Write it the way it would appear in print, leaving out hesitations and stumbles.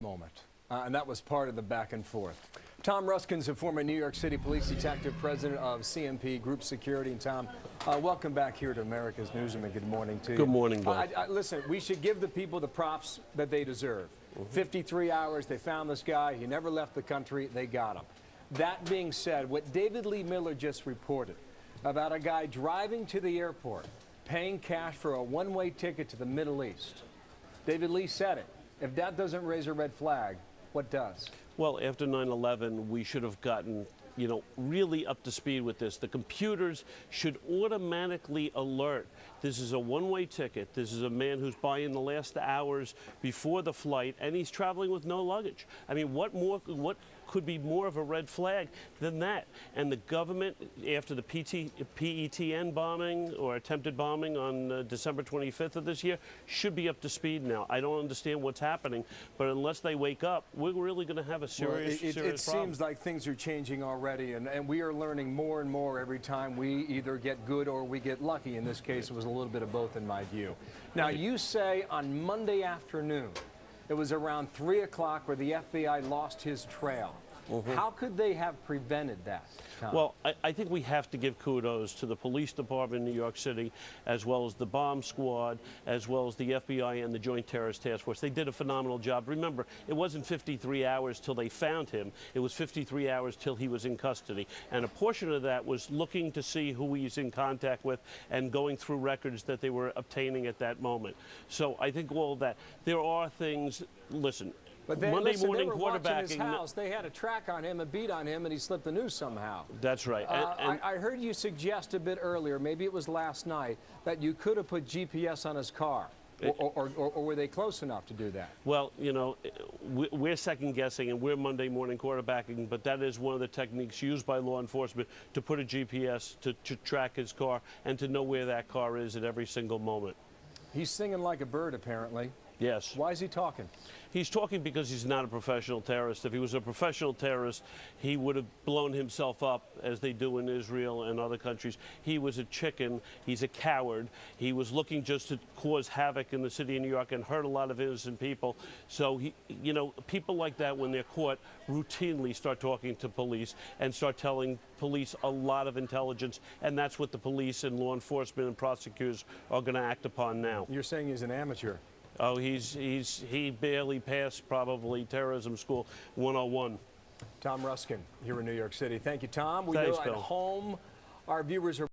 moment, and that was part of the back and forth. Tom Ruskin's a former New York City police detective, president of CMP Group Security. And Tom, welcome back here to America's Newsroom, and good morning to you. Good morning, Bob. Listen, we should give the people the props that they deserve. 53 hours, they found this guy. He never left the country. They got him. That being said, what David Lee Miller just reported about a guy driving to the airport, paying cash for a one-way ticket to the Middle East. David Lee said it. If that doesn't raise a red flag, what does? Well, after 9/11, we should have gotten, really up to speed with this. The computers should automatically alert. This is a one-way ticket. This is a man who's buying the last hours before the flight, and he's traveling with no luggage. I mean, what could be more of a red flag than that? And the government, after the PETN bombing or attempted bombing on December 25th of this year, should be up to speed now. I don't understand what's happening, but unless they wake up, we're really going to have a serious it problem. Seems like things are changing already, and we are learning more and more every time we either get good or we get lucky. In this case, it was a little bit of both in my view. Now, you say on Monday afternoon, it was around 3 o'clock where the FBI lost his trail. How could they have prevented that, Tom? Well, I think we have to give kudos to the police department in New York City, as well as the bomb squad, as well as the FBI and the Joint Terrorist Task Force. They did a phenomenal job. Remember, it wasn't 53 hours till they found him. It was 53 hours till he was in custody. And a portion of that was looking to see who he's in contact with and going through records that they were obtaining at that moment. So I think all of that. There are things, listen, but Monday morning they were quarterbacking. His house. They had a track on him, a beat on him, and he slipped the news somehow. That's right. I heard you suggest a bit earlier, maybe it was last night, that you could have put GPS on his car. Or were they close enough to do that? Well, we're second guessing and we're Monday morning quarterbacking, but that is one of the techniques used by law enforcement to put a GPS to track his car and to know where that car is at every single moment. He's singing like a bird, apparently. Yes. Why is he talking? He's talking because he's not a professional terrorist. If he was a professional terrorist, he would have blown himself up, as they do in Israel and other countries. He was a chicken. He's a coward. He was looking just to cause havoc in the city of New York and hurt a lot of innocent people. So, people like that, when they're caught, routinely start talking to police and start telling police a lot of intelligence. And that's what the police and law enforcement and prosecutors are going to act upon now. You're saying he's an amateur. Oh, he barely passed probably terrorism school 101. Tom Ruskin here in New York City. Thank you, Tom. We Thanks, know Bill. at home our viewers are